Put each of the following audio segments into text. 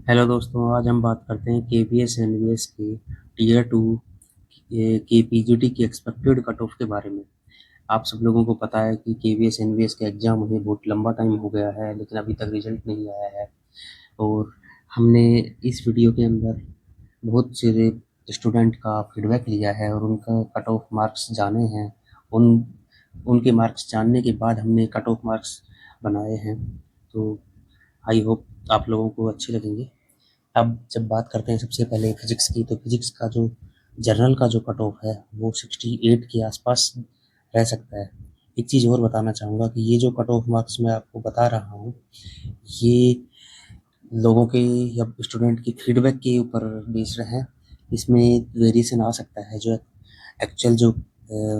Hello दोस्तों, आज हम बात करते हैं केपीएस एनवीएस के टीयर टू के पीजीटी की एक्सपेक्टेड कट ऑफ के बारे में। आप सब लोगों को पता है कि केपीएस एनवीएस का एग्ज़ाम हुए बहुत लंबा टाइम हो गया है, लेकिन अभी तक रिजल्ट नहीं आया है। और हमने इस वीडियो के अंदर बहुत से स्टूडेंट का फीडबैक लिया है और उनका कट ऑफ मार्क्स जाने हैं। उन उनके मार्क्स जानने के बाद हमने कट ऑफ मार्क्स बनाए हैं। तो आई होप आप लोगों को अच्छे लगेंगे। अब जब बात करते हैं सबसे पहले फिजिक्स की, तो फिजिक्स का जो जनरल का जो कट ऑफ है वो 68 के आसपास रह सकता है। एक चीज़ और बताना चाहूँगा कि ये जो कट ऑफ मार्क्स मैं आपको बता रहा हूँ, ये लोगों के या स्टूडेंट की फीडबैक के ऊपर बेस्ड है। इसमें वेरिएशन आ सकता है जो एक्चुअल जो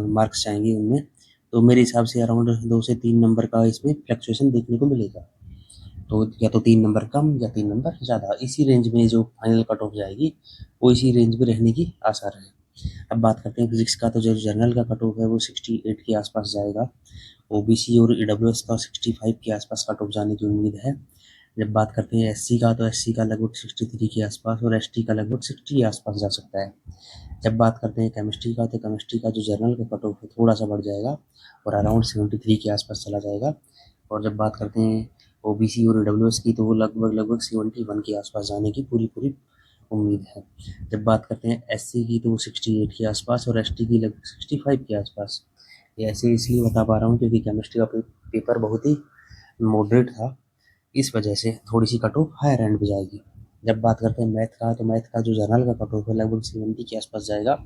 मार्क्स आएंगे उनमें। तो मेरे हिसाब से अराउंड 2 से 3 नंबर का इसमें फ्लक्चुएशन देखने को मिलेगा। तो या तो 3 नंबर कम या 3 नंबर ज़्यादा, इसी रेंज में जो फाइनल कट ऑफ जाएगी वो इसी रेंज में रहने की आसार है। अब बात करते हैं फिजिक्स का, तो जो जनरल का कट ऑफ है वो 68 के आसपास जाएगा। ओबीसी और ईडब्ल्यूएस का 65 के आसपास कट ऑफ जाने की उम्मीद है। जब बात करते हैं एससी का, तो एससी का लगभग 63 के आसपास और एसटी का लगभग 60 के आसपास जा सकता है। जब बात करते हैं केमिस्ट्री का, तो केमिस्ट्री का जो जनरल का कट ऑफ है थोड़ा सा बढ़ जाएगा और अराउंड 73 के आसपास चला जाएगा। और जब बात करते हैं ओबीसी और ईडब्ल्यूएस की, तो वो लगभग लगभग 71 के आसपास जाने की पूरी पूरी उम्मीद है। जब बात करते हैं एससी की, तो वो 68 के आसपास और एसटी की लगभग 65 के आसपास। ये ऐसे इसलिए बता पा रहा हूँ क्योंकि केमिस्ट्री का पेपर बहुत ही मॉडरेट था, इस वजह से थोड़ी सी कट ऑफ हायर एंड पे जाएगी। जब बात करते हैं मैथ का, तो मैथ का जो जनरल का कट ऑफ है लगभग 70 के आसपास जाएगा।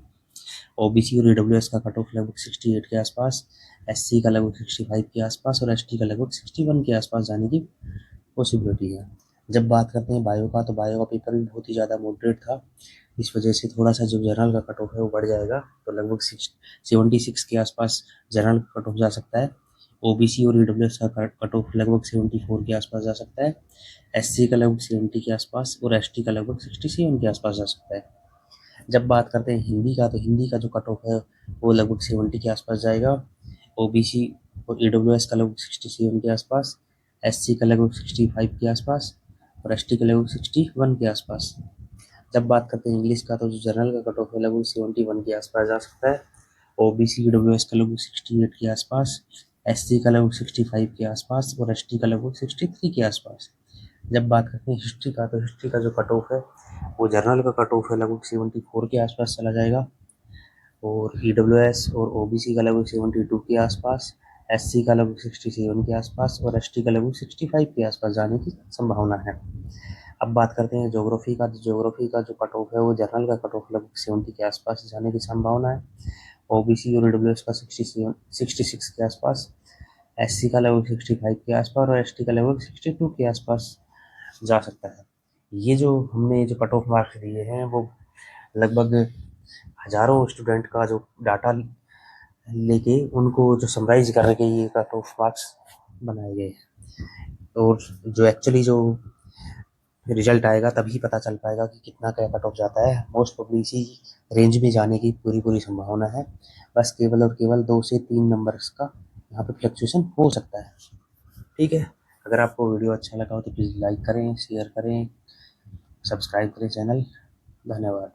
ओबीसी और ईडब्ल्यूएस का कट ऑफ लगभग 68 के आसपास, एससी का लगभग 65 के आसपास और एसटी का लगभग 61 के आसपास जाने की पॉसिबिलिटी है। जब बात करते हैं बायो का, तो बायो का पेपर भी बहुत ही ज़्यादा मॉडरेट था, इस वजह से थोड़ा सा जो जनरल का कट ऑफ है वो बढ़ जाएगा। तो लगभग 76 के आसपास जनरल का कट ऑफ जा सकता है। ओबीसी और ईडब्ल्यूएस का कट ऑफ लगभग 74 के आसपास जा सकता है। एससी का लगभग 70 के आसपास और एसटी का लगभग 67 के आसपास जा सकता है। जब बात करते हैं हिंदी का, तो हिंदी का जो कट ऑफ है वो लगभग 70 के आसपास जाएगा। ओबीसी और ईडब्ल्यूएस का लगभग 67 के आसपास, एससी का लगभग 65 के आसपास और एसटी का लगभग 61 के आसपास। जब बात करते हैं इंग्लिश का, तो जो जनरल का कट ऑफ है लगभग 71 के आसपास जा सकता है। ओबीसी ईडब्ल्यूएस का लगभग 68 के आसपास, एससी का लगभग 65 के आसपास और एसटी का लगभग 63 के आसपास। जब बात करते हैं हिस्ट्री का, तो हिस्ट्री का जो कट ऑफ है वो जनरल का कट ऑफ है लगभग 74 के आसपास चला जाएगा और ईडब्ल्यूएस और ओबीसी का लगभग 72 के आसपास, एससी का लगभग 67 के आसपास और एसटी का लगभग 65 के आसपास जाने की संभावना है। अब बात करते हैं ज्योग्राफी का, तो ज्योग्राफी का जो कट ऑफ है वो जनरल का कट ऑफ लगभग 70 के आसपास जाने की संभावना है। ओबीसी और ईडब्ल्यूएस का 66 के आसपास, एससी का लगभग 65 के आसपास और एसटी का लगभग 62 के आसपास जा सकता है। ये जो हमने जो कट ऑफ मार्क्स दिए हैं वो लगभग हज़ारों स्टूडेंट का जो डाटा लेके उनको जो समराइज़ करके ये कट ऑफ मार्क्स बनाए गए हैं। और जो एक्चुअली जो रिजल्ट आएगा तभी पता चल पाएगा कि कितना क्या कट ऑफ जाता है। मोस्ट प्रोबेबली इसी रेंज में जाने की पूरी पूरी संभावना है। बस केवल और केवल 2 से 3 नंबर्स का यहाँ पे फ्लक्चुएशन हो सकता है। ठीक है, अगर आपको वीडियो अच्छा लगा हो तो प्लीज़ लाइक करें, शेयर करें, सब्सक्राइब करें चैनल। धन्यवाद।